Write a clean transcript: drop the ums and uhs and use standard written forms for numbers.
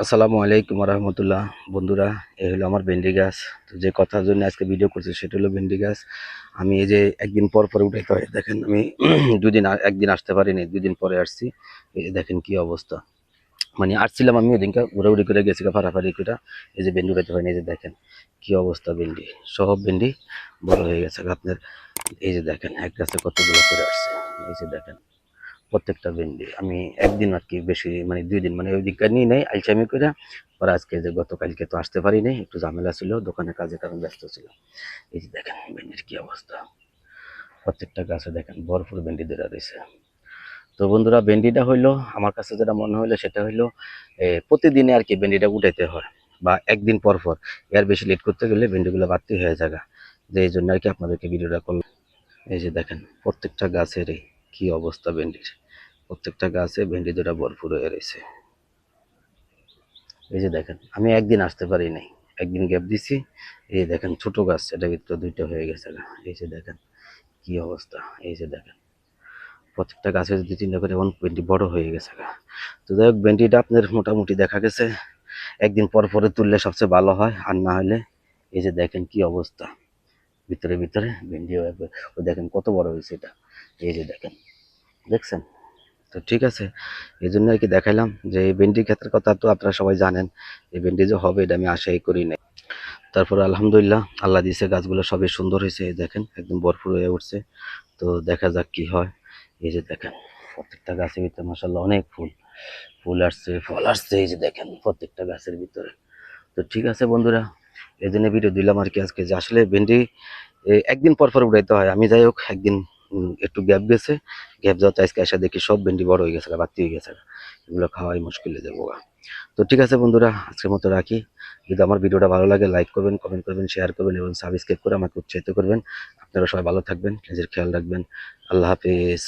আসসালামু আলাইকুম রহমতুল্লাহ। বন্ধুরা, এই হলো আমার ভেন্ডি গাছ। তো যে কথার জন্য আজকে ভিডিও করছি সেটা হলো ভেন্ডি গাছ। আমি এই যে একদিন পর পর উঠাইতে হয়, দেখেন আমি একদিন আসতে পারিনি, 2 দিন পরে আসছি। এই যে দেখেন কি অবস্থা। মানে আসছিলাম আমি ওদিনকে ঘোরাঘুরি করে গেছি ফাড়াফাড়ি করে, এই যে ভেন্ডি উঠাইতে পারিনি। এই যে দেখেন কি অবস্থা, ভেন্ডি সব ভেন্ডি বড় হয়ে গেছে আপনার। এই যে দেখেন এক গাছে কতগুলো করে আসছে। এই যে দেখেন প্রত্যেকটা ভেন্ডি আমি একদিন আর কি বেশি, মানে 2 দিন, মানে ওই দিকটা নিয়ে নেই আলচামি করে। পরে আজকে যে গতকালকে তো আসতে পারি নাই, একটু ঝামেলা ছিল, দোকানে কাজে কারণ ব্যস্ত ছিল। এই যে দেখেন ভেন্ডির কি অবস্থা, প্রত্যেকটা গাছে দেখেন ভরপুর ভেন্ডি ধরে রয়েছে। তো বন্ধুরা, ভেন্ডিটা হইলো আমার কাছে যেটা মনে হইলো সেটা হইলো প্রতিদিনে আর কি ভেন্ডিটা উঠাইতে হয়, বা একদিন পর পর। এর বেশি লেট করতে গেলে ভেন্ডিগুলো বাড়তি হয়ে যায়। যে এই জন্য আর কি আপনাদেরকে ভিডিওটা করলাম। এই যে দেখেন প্রত্যেকটা গাছের কি অবস্থা ভেন্ডির, প্রত্যেকটা গাছে ভেন্ডি দুটা ভরপুর হয়ে রয়েছে। এই যে দেখেন আমি একদিন আসতে পারি নাই, একদিন গ্যাপ দিছি। এই যে দেখেন ছোট গাছ, এটা কিন্তু 2টা হয়ে গেছে। এই যে দেখেন কি অবস্থা। এই যে দেখেন প্রত্যেকটা গাছে 2-3টা করে এমন ভেন্ডি বড় হয়ে গেছে। তো যাই হোক, ভেন্ডিটা আপনার মোটামুটি দেখা গেছে একদিন পর পরে তুললে সবচেয়ে ভালো হয়, আর না হলে এই যে দেখেন কি অবস্থা, ভিতরে ভিতরে ভেন্ডি ও দেখেন কত বড় হয়েছে এটা। এই যে দেখেন, দেখছেন? তো ঠিক আছে, এই জন্য আর কি দেখাইলাম যে এই ভেন্ডি ক্ষেতের কথা তো আপনারা সবাই জানেন। এই ভেন্ডি যে হবে এটা আমি আশাই করি নাই। তারপর আলহামদুলিল্লাহ আল্লাহ দিয়েছে, গাছগুলো সবই সুন্দর হয়েছে। এই দেখেন একদম ভরপুর হয়ে উঠছে। তো দেখা যাক কি হয়। এই যে দেখেন প্রত্যেকটা গাছের ভিতরে মাশাআল্লাহ অনেক ফুল, ফুল আসছে, ফল আসছে। এই যে দেখেন প্রত্যেকটা গাছের ভিতরে। তো ঠিক আছে বন্ধুরা, এই জন্য ভিডিও দিলাম আর কি আজকে, যে আসলে ভেন্ডি একদিন পর পর উঠাইতে হয়। আমি যাই হোক একদিন একটু গ্যাপ গেছে, গ্যাপ যাওয়াতে আজকে এসে দেখি সব ভেন্ডি বড় হয়ে গেছে, বাড়তি হয়ে গেছে। এগুলো খাওয়াই মুশকিল হয়ে যাবো। তো ঠিক আছে বন্ধুরা, আজকের মতো রাখি। যদি আমার ভিডিওটা ভালো লাগে লাইক করবেন, কমেন্ট করবেন, শেয়ার করবেন এবং সাবস্ক্রাইব করে আমাকে উৎসাহিত করবেন। আপনারা সবাই ভালো থাকবেন, নিজের খেয়াল রাখবেন। আল্লাহ হাফেজ।